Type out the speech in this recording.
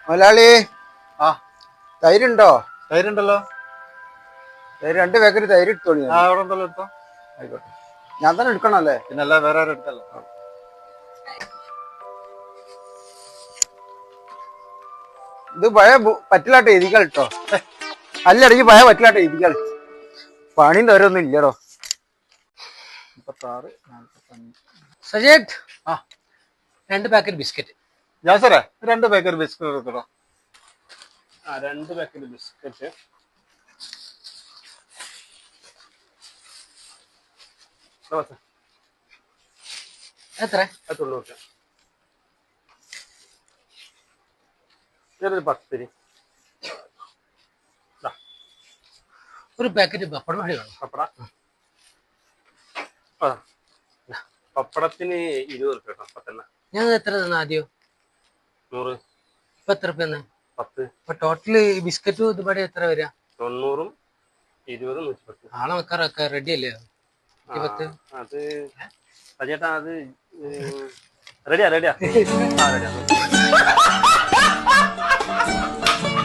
മുതലാളി ആ തൈരുണ്ടോ? തൈരുണ്ടല്ലോ. തൈര് 2 പാക്കറ്റ് തൈര് എടുത്തോളി. അവിടെ ഉണ്ടല്ലോ, എടുത്തോ. ആയിക്കോട്ടെ, ഞാൻ തന്നെ എടുക്കണല്ലേ? പിന്നല്ല, വേറെ ആരും എടുത്തല്ലോ. ഇത് പഴയ പറ്റിലാട്ട് എഴുതികൾ കേട്ടോ. അല്ലട, ഈ പഴയ പറ്റിലാട്ട് എഴുതികൾ. പണിയും തരൊന്നും ഇല്ലടോ. 36, 45. സജേറ്റ്, ആ 2 പാക്കറ്റ് ബിസ്ക്കറ്റ്. ജാസറേ, 2 പാക്കറ്റ് ബിസ്ക്കറ്റ് എടുക്കട്ടോ. 2 പാക്കറ്റ് ബിസ്ക്കറ്റ്. എത്ര? 90. ഇതൊരു 10. ഒരു പാക്കറ്റ് പപ്പടം വേണ്ടി വേണം. പപ്പട പപ്പടത്തിന് 20 റുപ്യ കേട്ടോ. 10. ഞാൻ എത്ര തന്നെ ആദ്യം? 100. ഇപ്പൊ എത്ര റുപ്യ? 10. ഇപ്പൊ ടോട്ടല് ബിസ്ക്കറ്റും ഇതുപാടെ എത്ര വരിക? 90, 20, 110. ആളെ വെക്കാറൊക്കെ റെഡി അല്ലേ? 20. അത് ചേട്ടാ, അത് റെഡിയാ. റെഡിയാ.